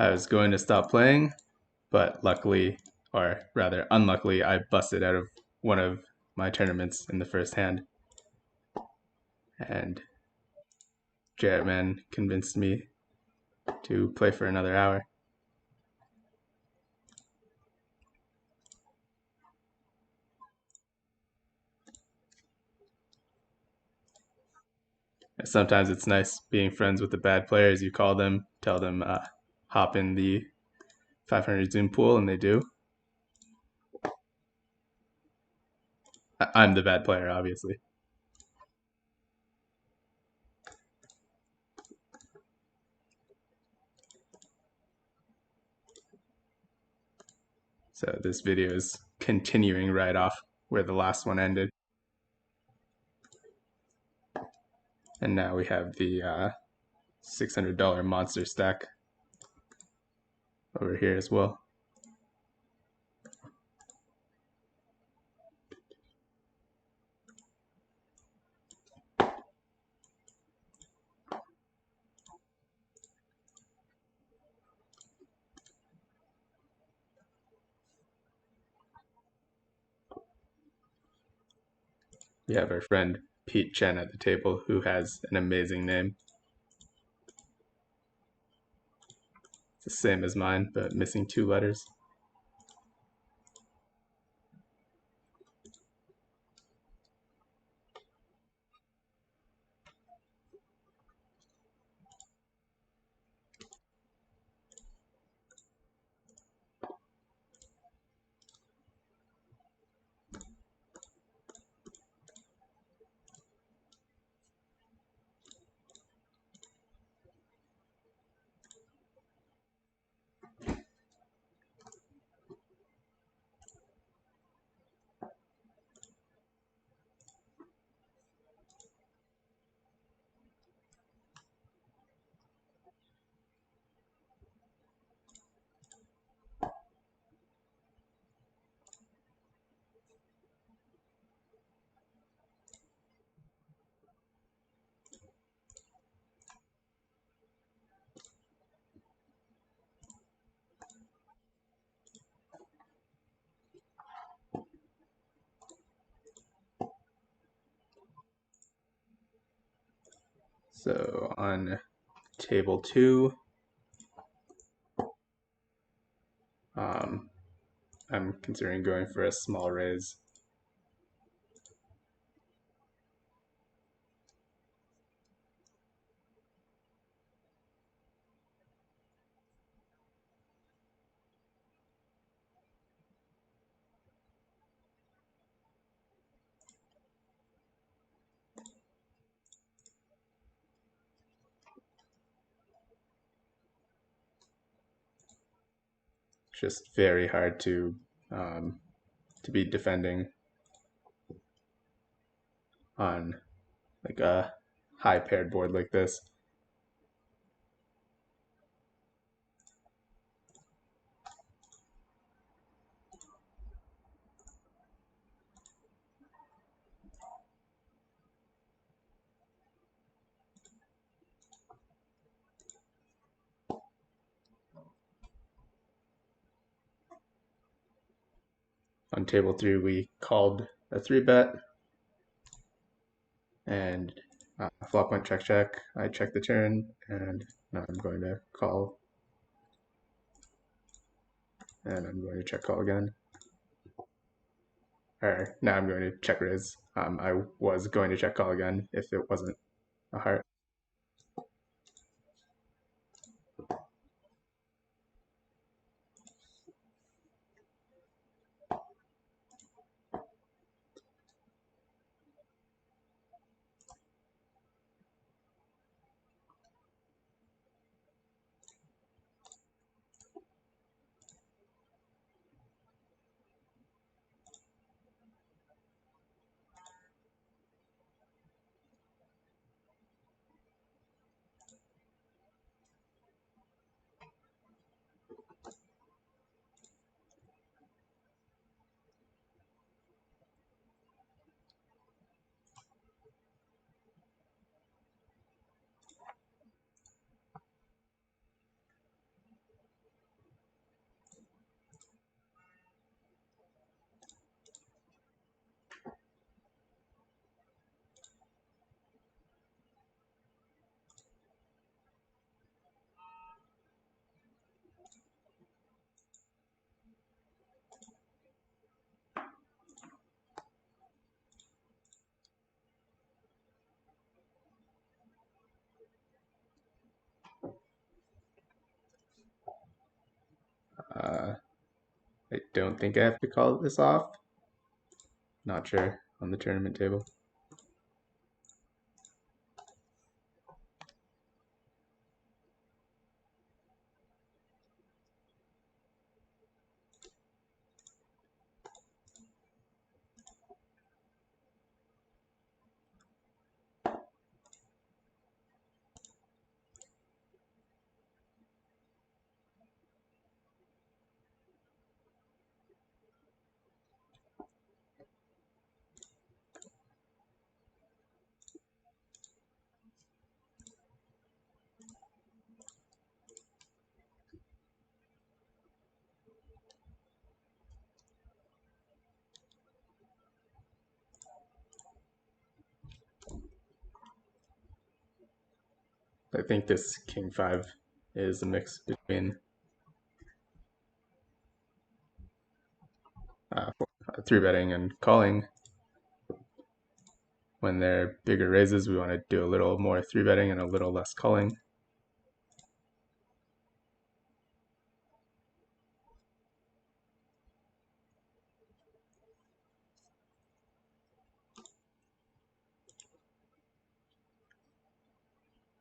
I was going to stop playing, but luckily, or rather unluckily, I busted out of one of my tournaments in the first hand. And Jarrett Man convinced me to play for another hour. Sometimes it's nice being friends with the bad players. You call them, tell them, hop in the 500 Zoom pool, and they do. I'm the bad player, obviously. So this video is continuing right off where the last one ended. And now we have the $600 monster stack over here as well. We have our friend Pete Chen at the table, who has an amazing name. It's the same as mine, but missing 2 letters. So on table 2, I'm considering going for a small raise. Just very hard to be defending on like a high paired board like this. On table 3, we called a 3-bet, and flop went check check. I checked the turn, and now I'm going to call, and I'm going to check call again. Or now I'm going to check raise. I was going to check call again if it wasn't a heart. don't think I have to call this off. Not sure on the tournament table. I think this king 5 is a mix between uh, 3-betting and calling. When they're bigger raises, we want to do a little more 3-betting and a little less calling.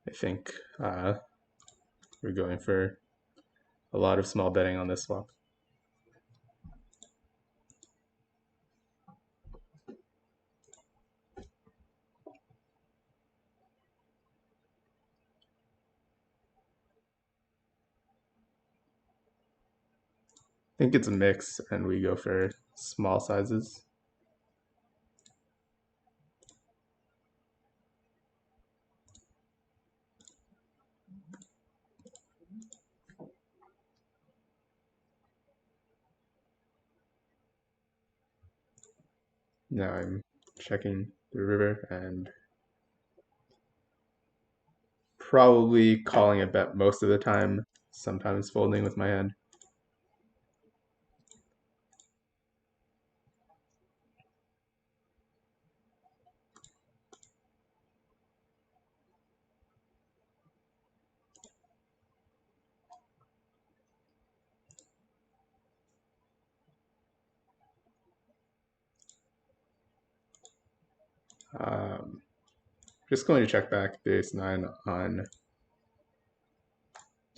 I think we're going for a lot of small betting on this flop. I think it's a mix, and we go for small sizes. Now I'm checking the river and probably calling a bet most of the time, sometimes folding with my hand. Just going to check back the ace-9 on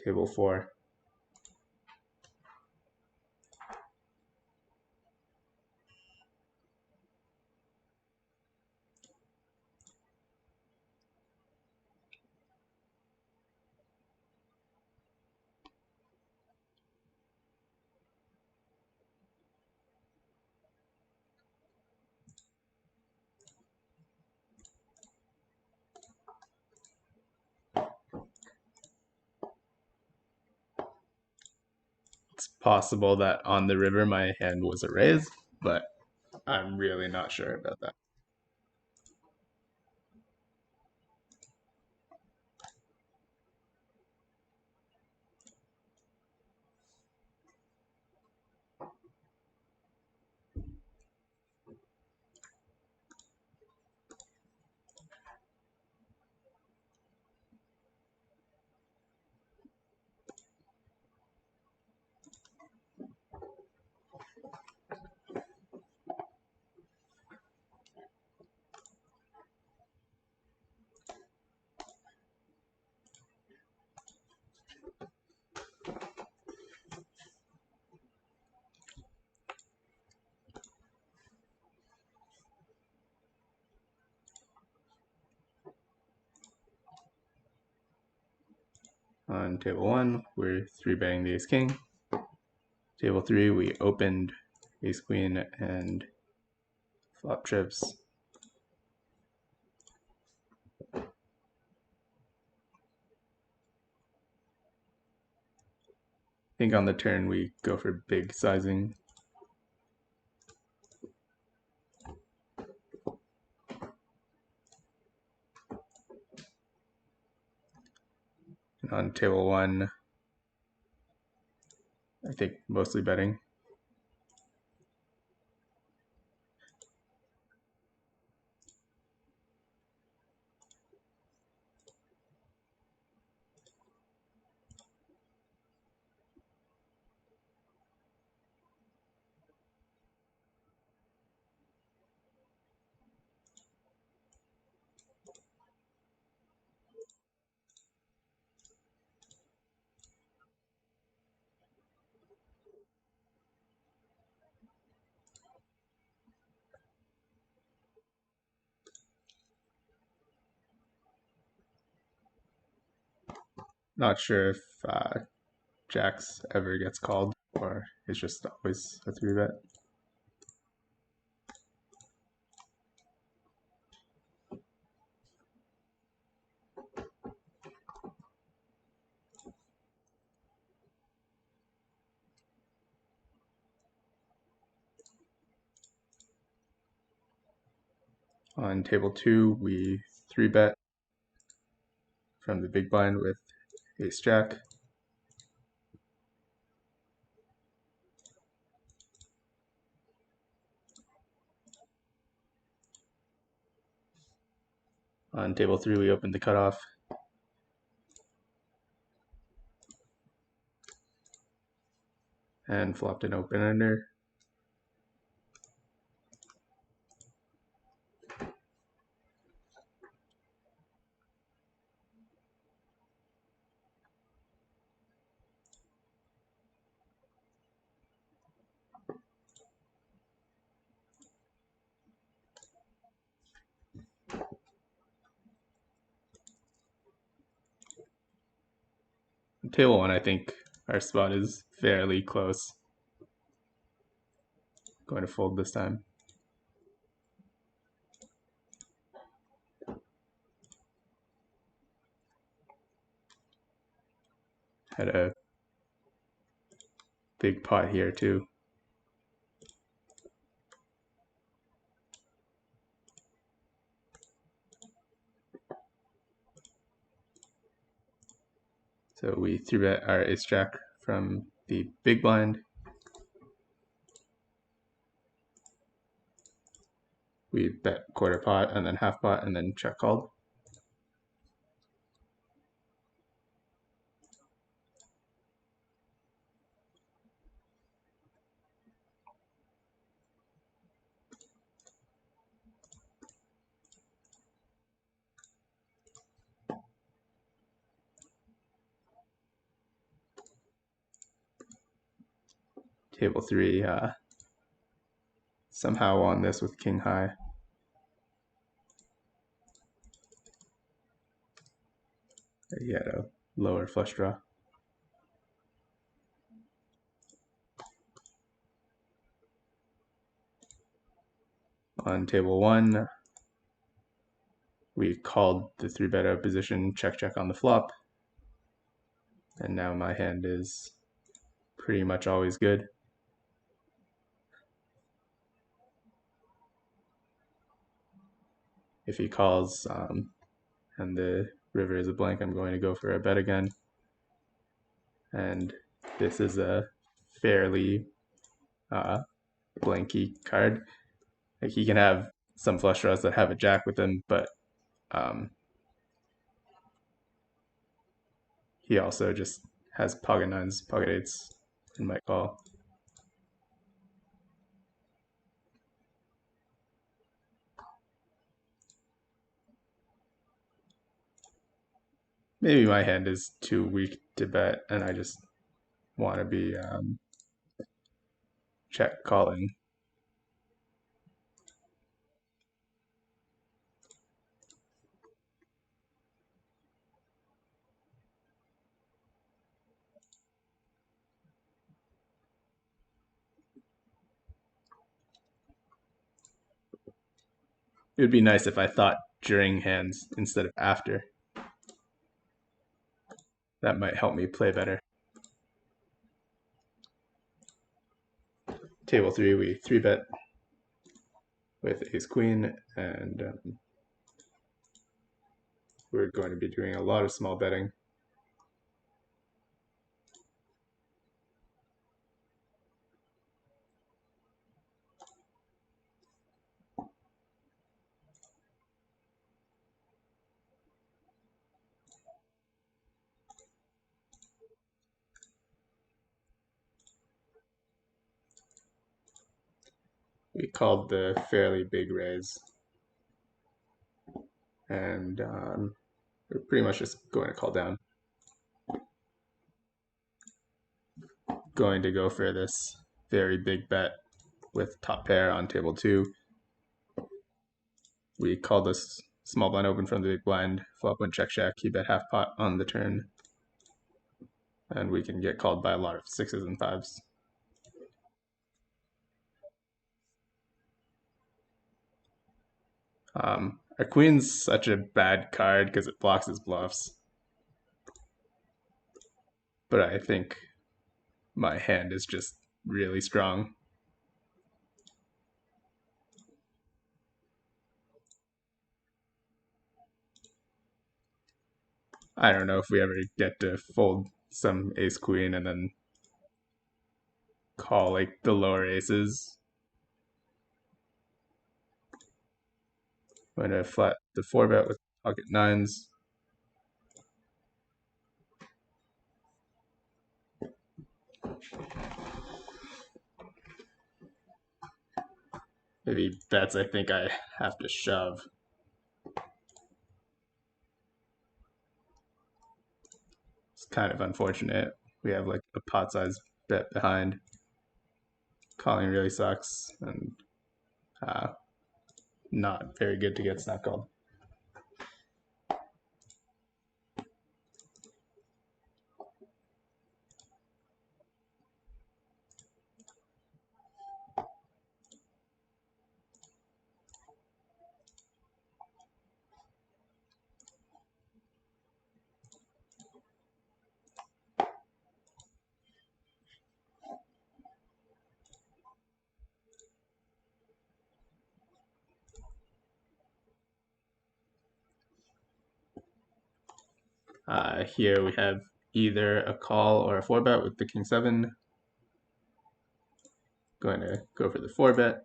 table 4. It's possible that on the river my hand was a raise, but I'm really not sure about that. On table 1, we're 3-betting the ace-king. Table 3, we opened ace-queen and flop trips. I think on the turn we go for big sizing. And on table 1, I think mostly betting. Not sure if jacks ever gets called, or it's just always a 3-bet. On table 2, we 3-bet from the big blind with ace jack. On table 3, we opened the cutoff. And flopped an open ender. Table 1, I think our spot is fairly close. Going to fold this time. Had a big pot here too. So we 3-bet our ace jack from the big blind. We bet quarter pot and then half pot and then check called. Table 3 somehow won this with king high. He had a lower flush draw. On table 1, we called the 3-bet out position, check check on the flop. And now my hand is pretty much always good. If he calls and the river is a blank, I'm going to go for a bet again. And this is a fairly blanky card. Like, he can have some flush draws that have a jack with him, but he also just has pocket nines, pocket eights, and might call. Maybe my hand is too weak to bet, and I just want to be check calling. It would be nice if I thought during hands instead of after. That might help me play better. Table 3, we 3-bet with ace queen, and we're going to be doing a lot of small betting. We called the fairly big raise, and we're pretty much just going to call down. Going to go for this very big bet with top pair on table 2. We called this small blind open from the big blind. Flop went check check. He bet half pot on the turn. and we can get called by a lot of 6s and 5s. A queen's such a bad card because it blocks his bluffs, but I think my hand is just really strong. I don't know if we ever get to fold some ace queen and then call like the lower aces. I'm going to flat the 4-bet with pocket 9s. Maybe bets, I think I have to shove. It's kind of unfortunate. We have like a pot size bet behind. Calling really sucks and not very good to get snap called. Here we have either a call or a 4-bet with the king 7. Going to go for the 4-bet.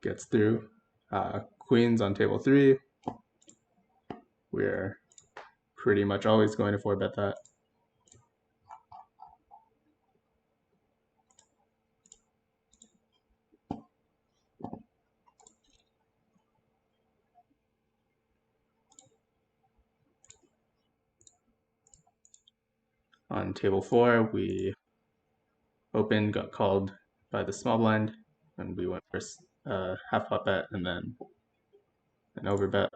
Gets through. Queens on table 3. We're pretty much always going to 4-bet that. On table 4, we opened, got called by the small blind, and we went for half pot bet and then an overbet.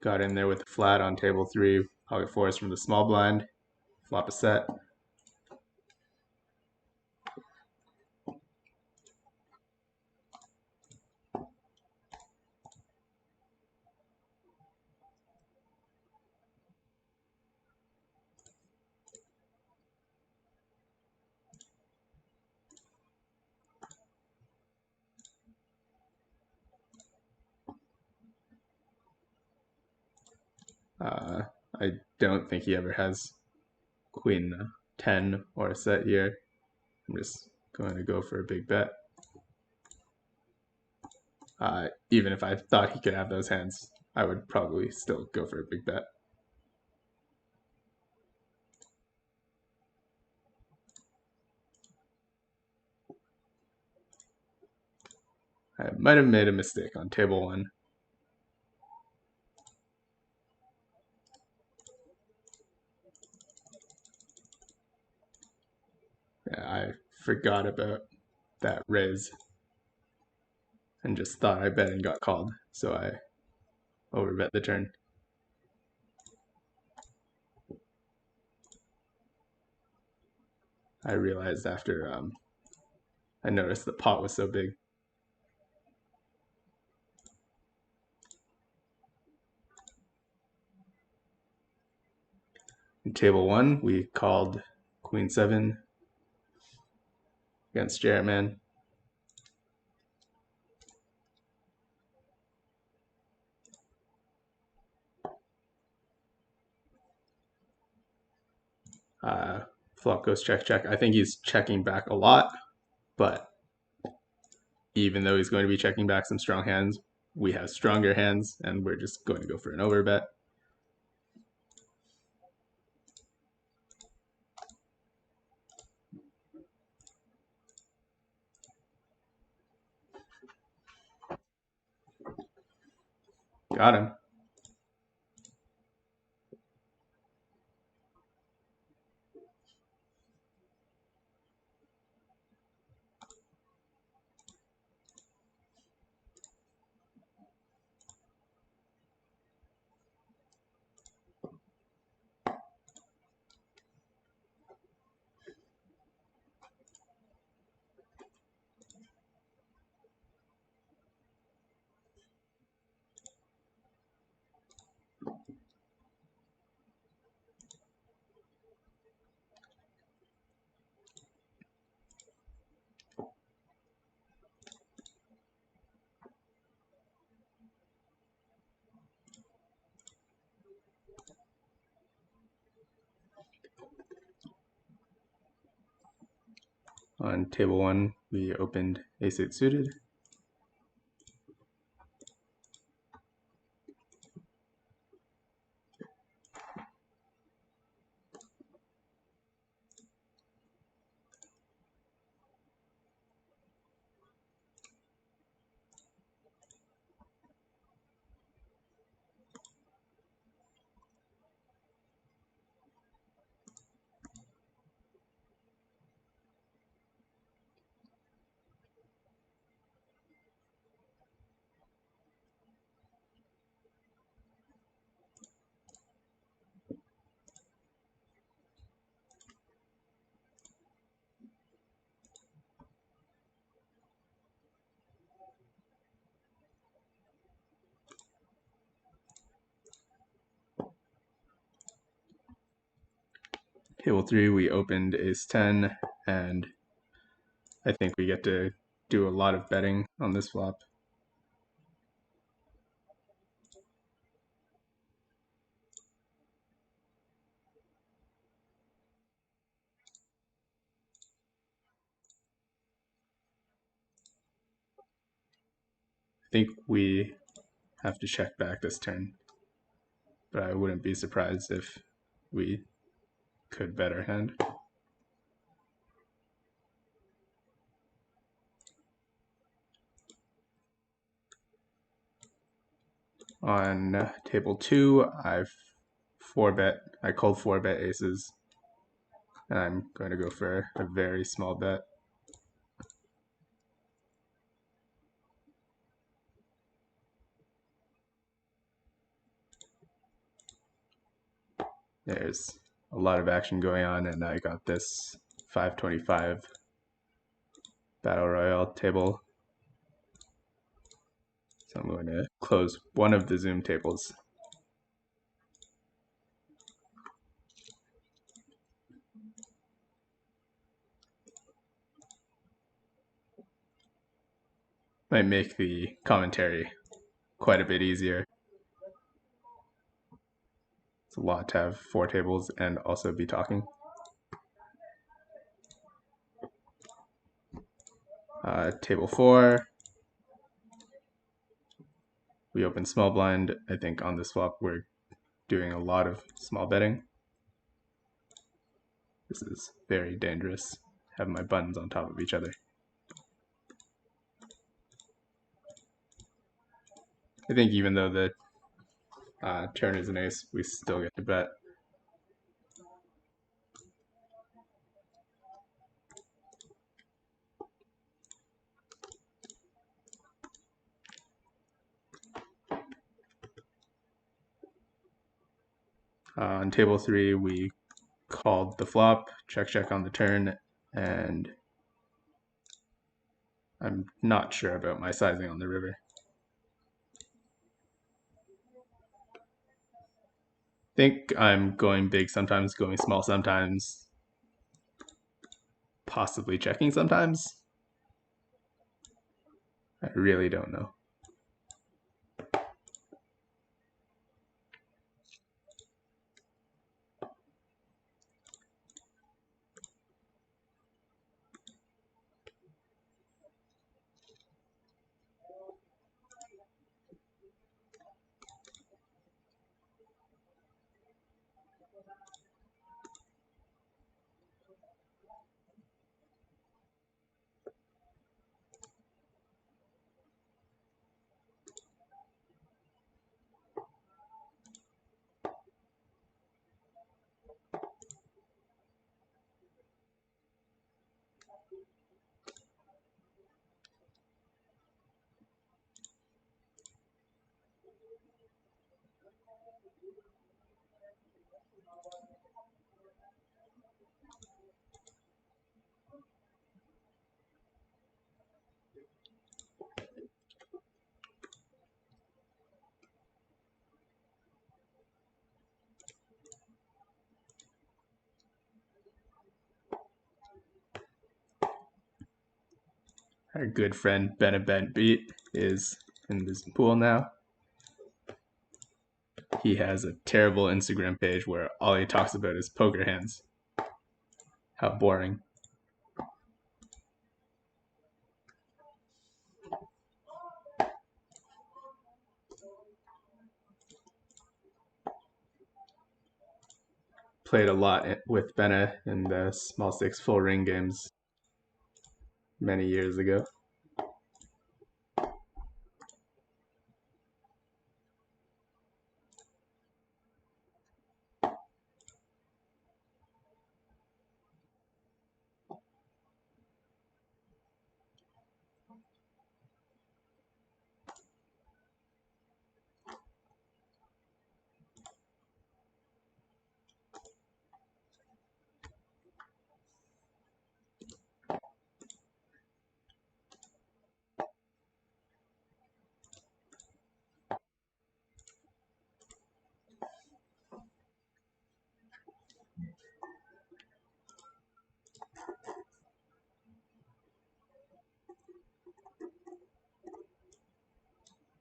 Got in there with a flat on table 3, pocket 4s from the small blind, flop a set. I don't think he ever has queen 10 or a set here. I'm just going to go for a big bet. Even if I thought he could have those hands, I would probably still go for a big bet. I might have made a mistake on table 1. Yeah, I forgot about that raise and just thought I bet and got called, so I overbet the turn. I realized after I noticed the pot was so big. In table 1, we called queen 7 against Jarrett Man. Flop goes check, check. I think he's checking back a lot, but even though he's going to be checking back some strong hands, we have stronger hands, and we're just going to go for an overbet. Got him. On table 1, we opened ace-8 suited. Table 3, we opened ace-10, and I think we get to do a lot of betting on this flop. I think we have to check back this turn, but I wouldn't be surprised if we could bet our hand. On table 2, I called 4-bet aces, and I'm going to go for a very small bet. There's a lot of action going on, and I got this 525 Battle Royale table. So I'm going to close one of the Zoom tables. Might make the commentary quite a bit easier. It's a lot to have 4 tables and also be talking. Table 4, we open small blind. I think on this flop we're doing a lot of small betting. This is very dangerous. Have my buttons on top of each other. I think even though the turn is an ace, we still get to bet. On table 3, we called the flop, check on the turn, and I'm not sure about my sizing on the river. I think I'm going big sometimes, going small sometimes, possibly checking sometimes. I really don't know. Our good friend Benabent Beat is in this pool now. He has a terrible Instagram page where all he talks about is poker hands. How boring. Played a lot with Benna in the small stakes full ring games many years ago.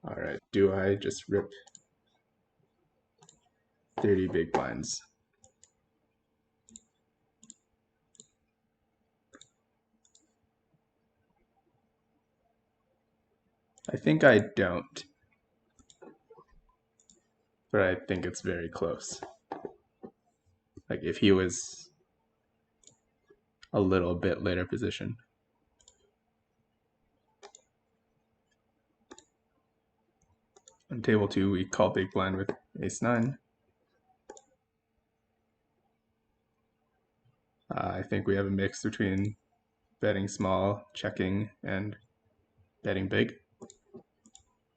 All right, do I just rip 30 big blinds? I think I don't, but I think it's very close. Like if he was a little bit later position. On table 2, we call big blind with ace-9. I think we have a mix between betting small, checking, and betting big.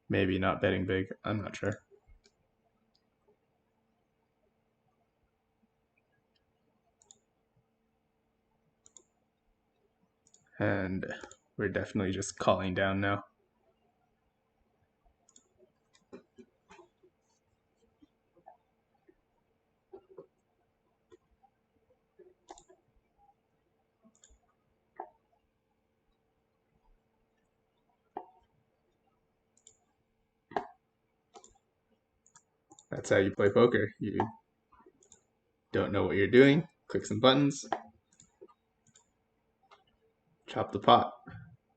Maybe not betting big, I'm not sure. And we're definitely just calling down now. That's how you play poker. You don't know what you're doing, click some buttons, chop the pot.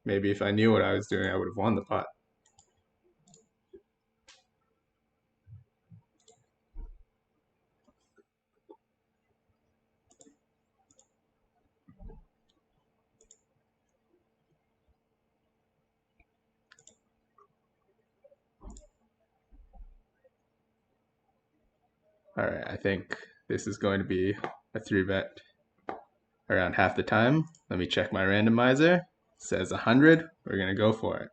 Maybe if I knew what I was doing, I would have won the pot. All right, I think this is going to be a 3-bet around half the time. Let me check my randomizer. It says 100. We're going to go for it.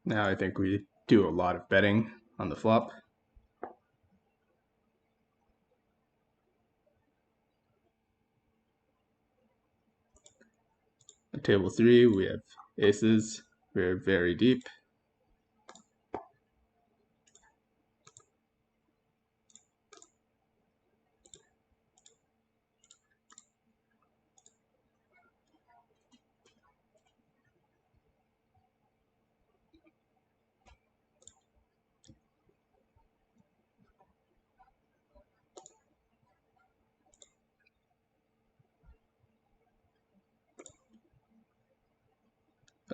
Now I think we do a lot of betting on the flop. On table 3, we have aces. We're very deep.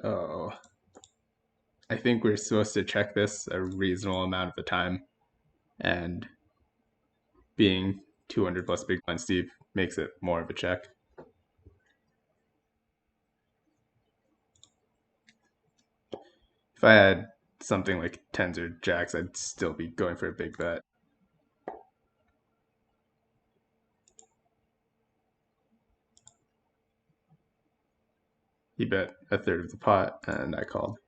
Oh, I think we're supposed to check this a reasonable amount of the time. And being 200 plus big blind Steve makes it more of a check. If I had something like tens or jacks, I'd still be going for a big bet. He bet a third of the pot, and I called.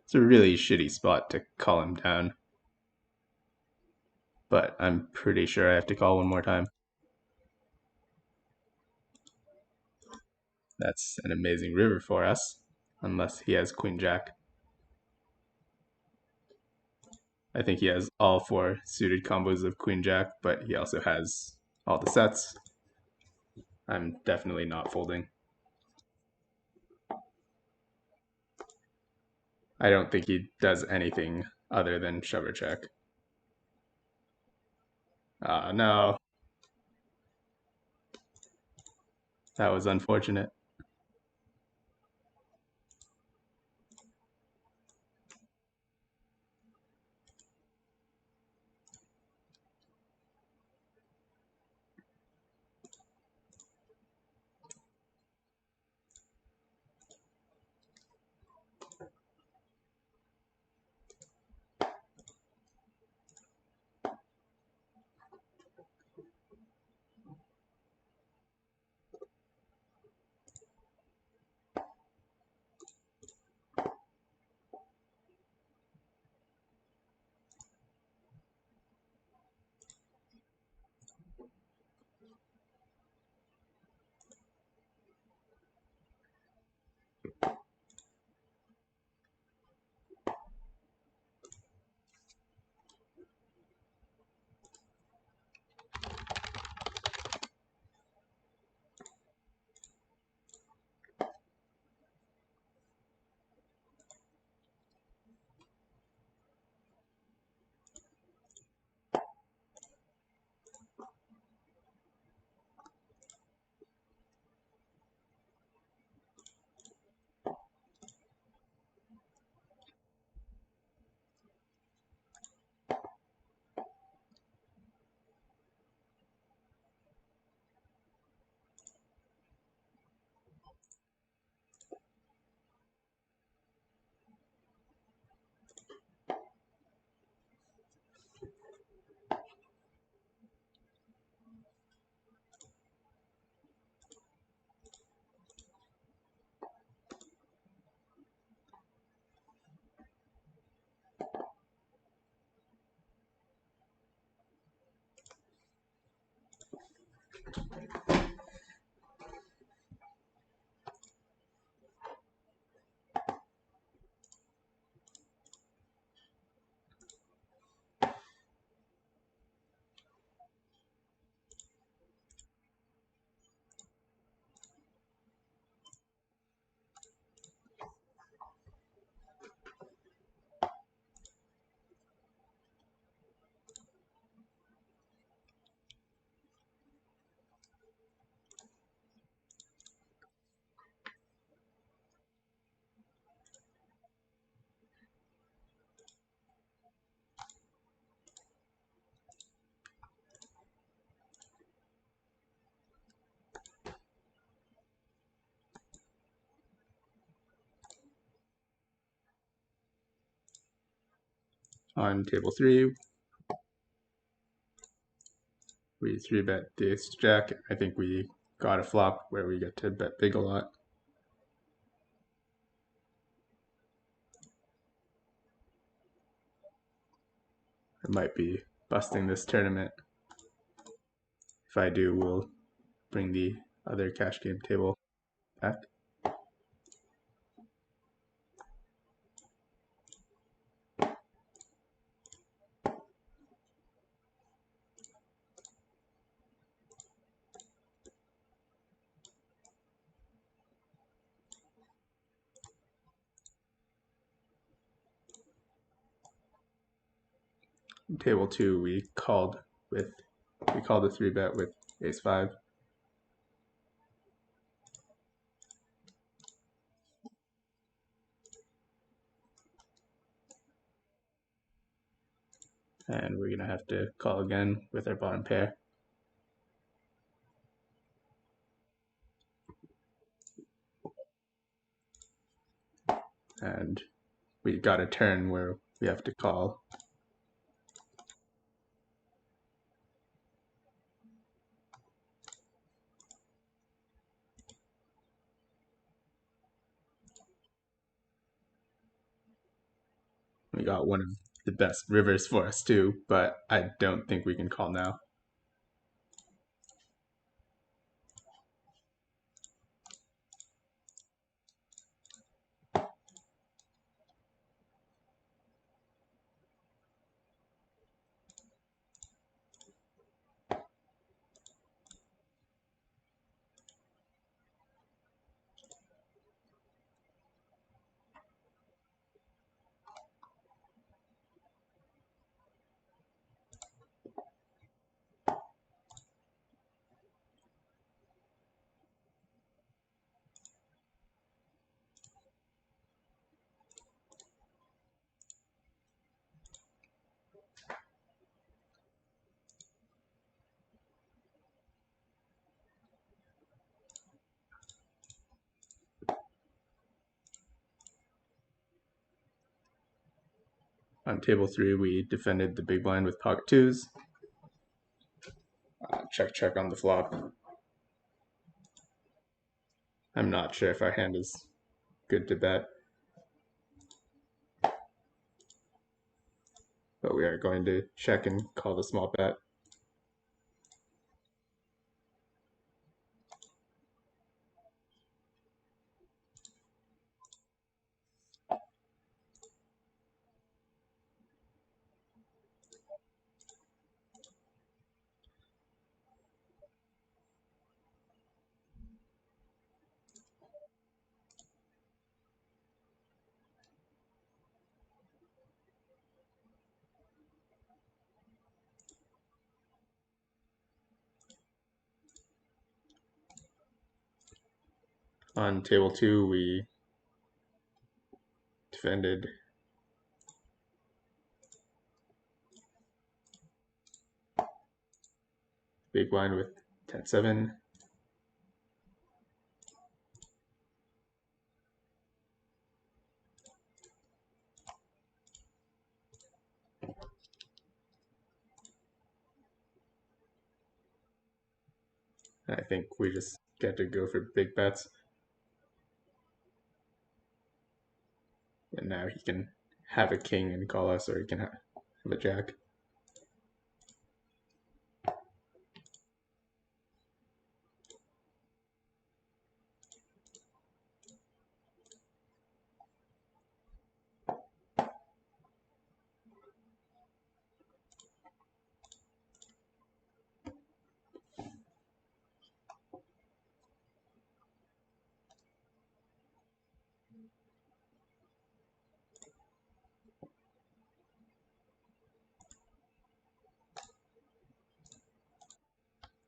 It's a really shitty spot to call him down, but I'm pretty sure I have to call one more time. That's an amazing river for us, unless he has queen jack. I think he has all four suited combos of queen jack, but he also has all the sets. I'm definitely not folding. I don't think he does anything other than shove or check. No. That was unfortunate. On table 3, we 3-bet the ace jack. I think we got a flop where we get to bet big a lot. I might be busting this tournament. If I do, we'll bring the other cash game table back. In table 2, we called a 3-bet with ace 5. And we're going to have to call again with our bottom pair. And we got a turn where we have to call. We got one of the best rivers for us too, but I don't think we can call now. On table 3, we defended the big blind with pocket 2s. Check on the flop. I'm not sure if our hand is good to bet, but we are going to check and call the small bet. On table 2, we defended big blind with 10-7. I think we just get to go for big bets. And now he can have a king and call us, or he can have a jack.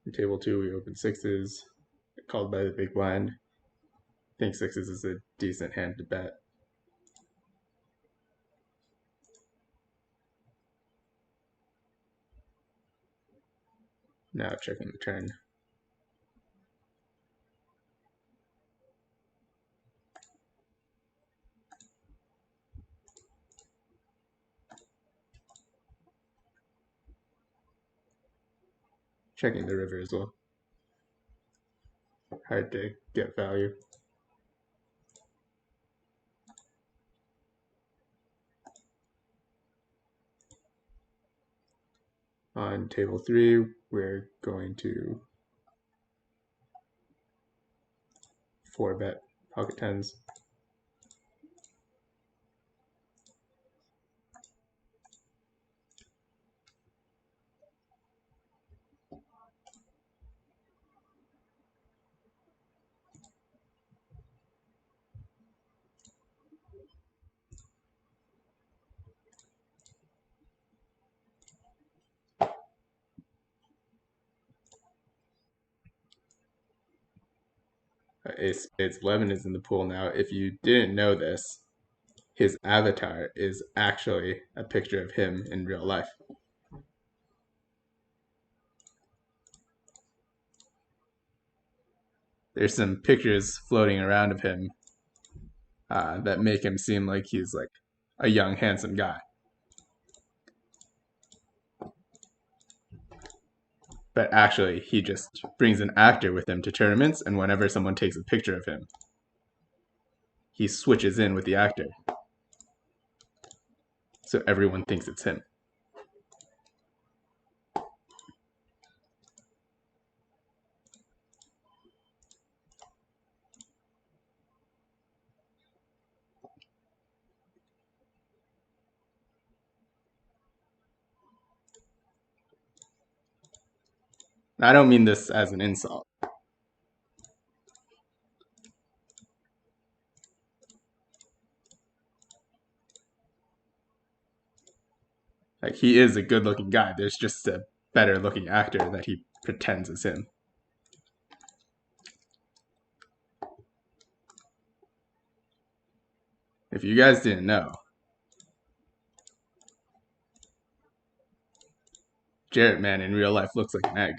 In table 2, we open 6s, called by the big blind. I think 6s is a decent hand to bet. Now checking the turn. Checking the river as well. Hard to get value. On table 3, we're going to 4-bet pocket 10s. Ace spades 11 is in the pool now. If you didn't know this, his avatar is actually a picture of him in real life. There's some pictures floating around of him that make him seem like he's like a young, handsome guy. But actually, he just brings an actor with him to tournaments, and whenever someone takes a picture of him, he switches in with the actor. So everyone thinks it's him. I don't mean this as an insult. Like, he is a good looking guy. There's just a better looking actor that he pretends is him. If you guys didn't know, Jarrett Man in real life looks like an egg.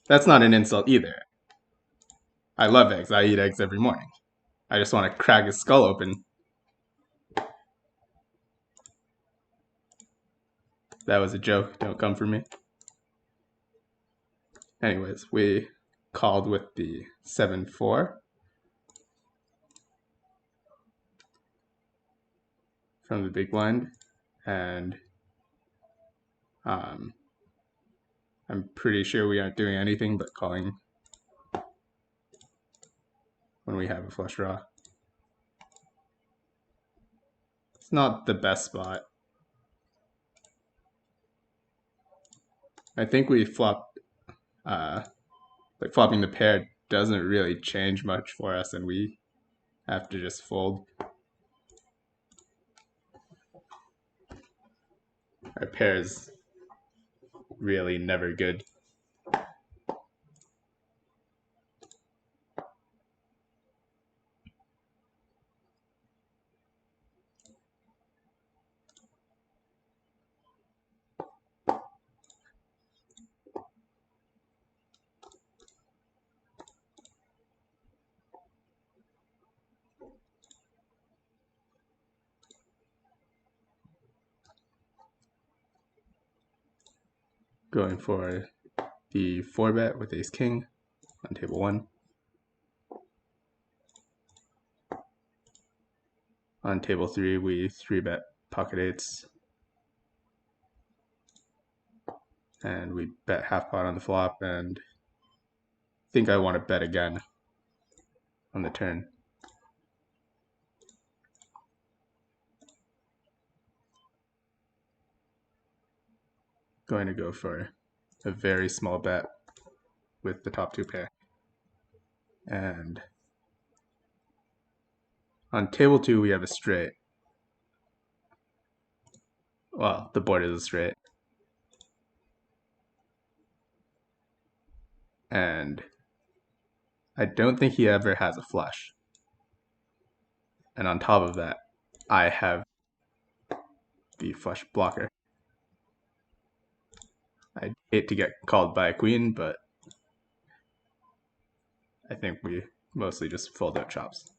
That's not an insult either. I love eggs. I eat eggs every morning. I just want to crack his skull open. That was a joke. Don't come for me. Anyways, we called with the 7-4 from the big blind, and I'm pretty sure we aren't doing anything but calling when we have a flush draw. It's not the best spot. I think we flopped, like flopping the pair doesn't really change much for us, and we have to just fold. Our pair is really never good. Going for the 4-bet with ace king on table 1. On table 3, we 3-bet pocket eights, and we bet half pot on the flop, and I think I want to bet again on the turn. Going to go for a very small bet with the top 2 pair. And on table 2, we have a straight. Well, the board is a straight. And I don't think he ever has a flush. And on top of that, I have the flush blocker. I'd hate to get called by a queen, but I think we mostly just fold out chops.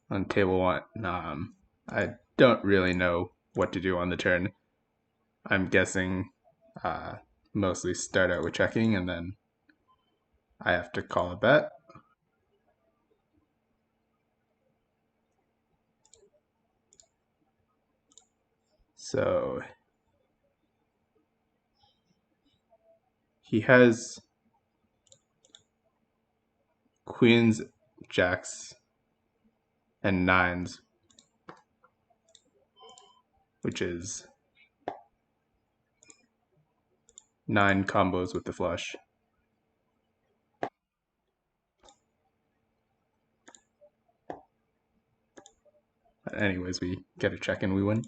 On table 1, I don't really know what to do on the turn. I'm guessing mostly start out with checking, and then I have to call a bet. So he has queens, jacks, and nines, which is 9 combos with the flush. But anyways, we get a check and we win.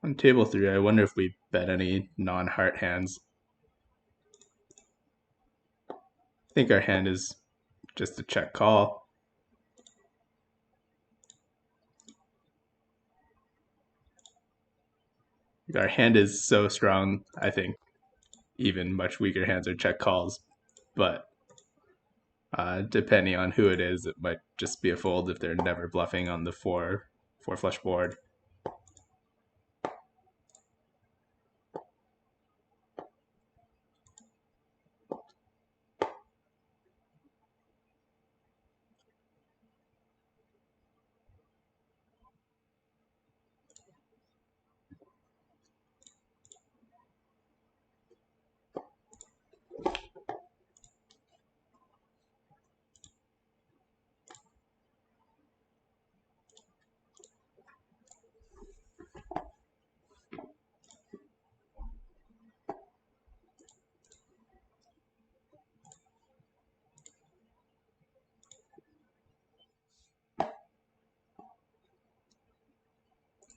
On table 3, I wonder if we bet any non-heart hands. I think our hand is just a check call. Our hand is so strong, I think even much weaker hands are check calls, but depending on who it is, it might just be a fold if they're never bluffing on the four flush board.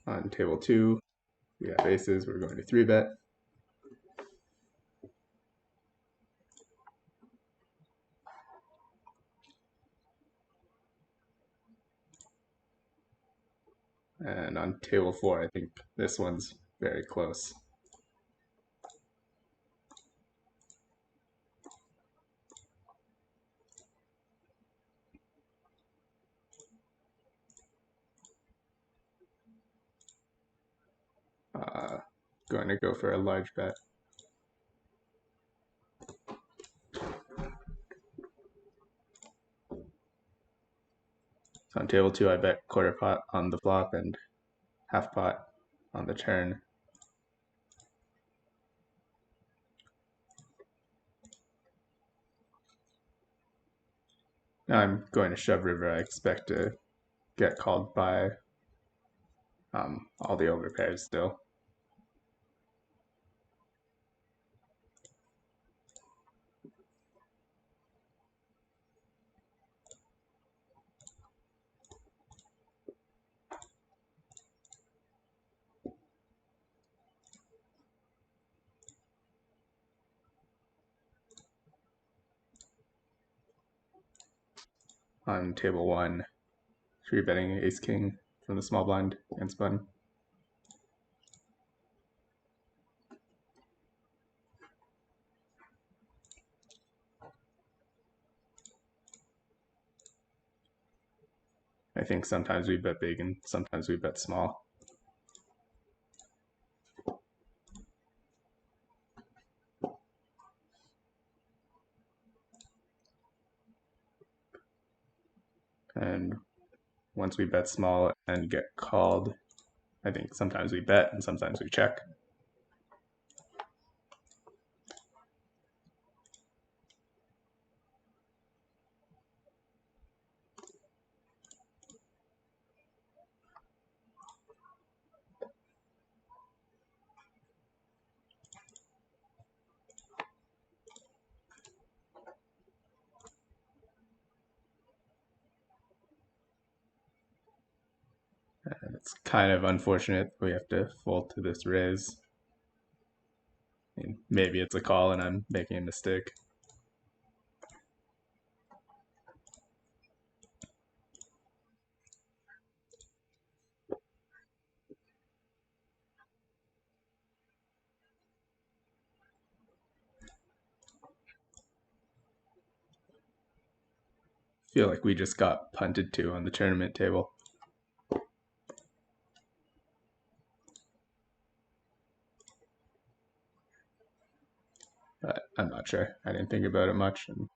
On table 2, we have aces, we're going to 3-bet. And on table 4, I think this one's very close. Going to go for a large bet. So on table 2, I bet quarter pot on the flop and half pot on the turn. Now I'm going to shove river. I expect to get called by all the overpairs still. On table 1, 3-betting ace king from the small blind against button. I think sometimes we bet big and sometimes we bet small. And once we bet small and get called, I think sometimes we bet and sometimes we check. And it's kind of unfortunate we have to fold to this raise. I mean, maybe it's a call and I'm making a mistake. Feel like we just got punted to on the tournament table. But I'm not sure. I didn't think about it much, and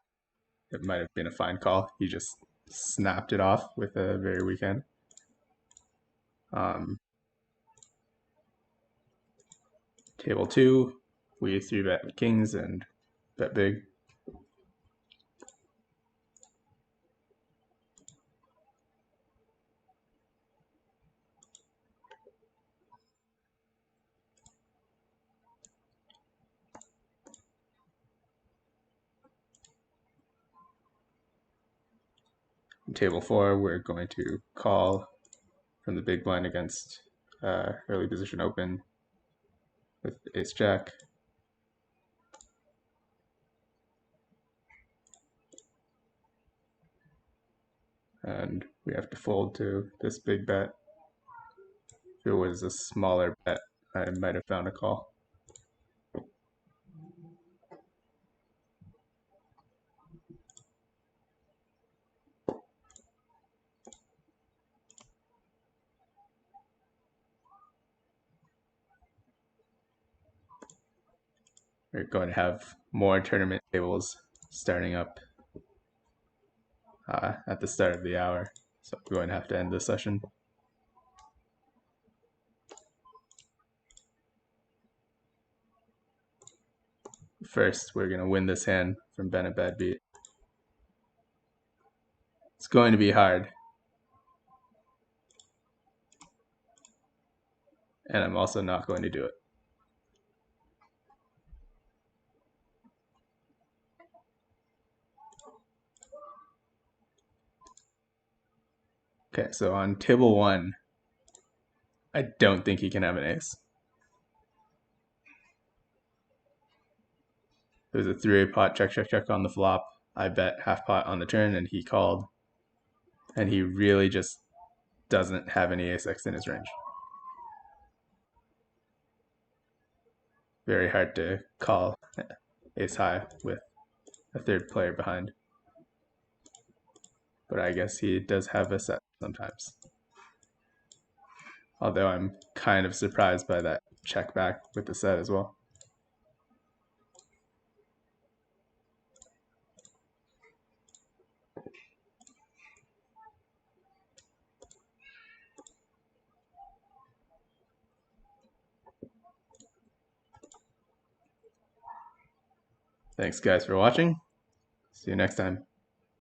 it might have been a fine call. He just snapped it off with a very weak hand. Table 2, we 3-bet kings and bet big. In table 4, we're going to call from the big blind against early position open with ace jack. And we have to fold to this big bet. If it was a smaller bet, I might have found a call. We're going to have more tournament tables starting up at the start of the hour, so I'm going to have to end this session. First, we're going to win this hand from Bennett Bad Beat. It's going to be hard. And I'm also not going to do it. Okay, so on table 1, I don't think he can have an ace. It was a 3-way pot, check, check, check on the flop. I bet half pot on the turn, and he called. And he really just doesn't have any ace-x in his range. Very hard to call ace-high with a third player behind. But I guess he does have a set sometimes. Although I'm kind of surprised by that check back with the set as well. Thanks guys for watching. See you next time.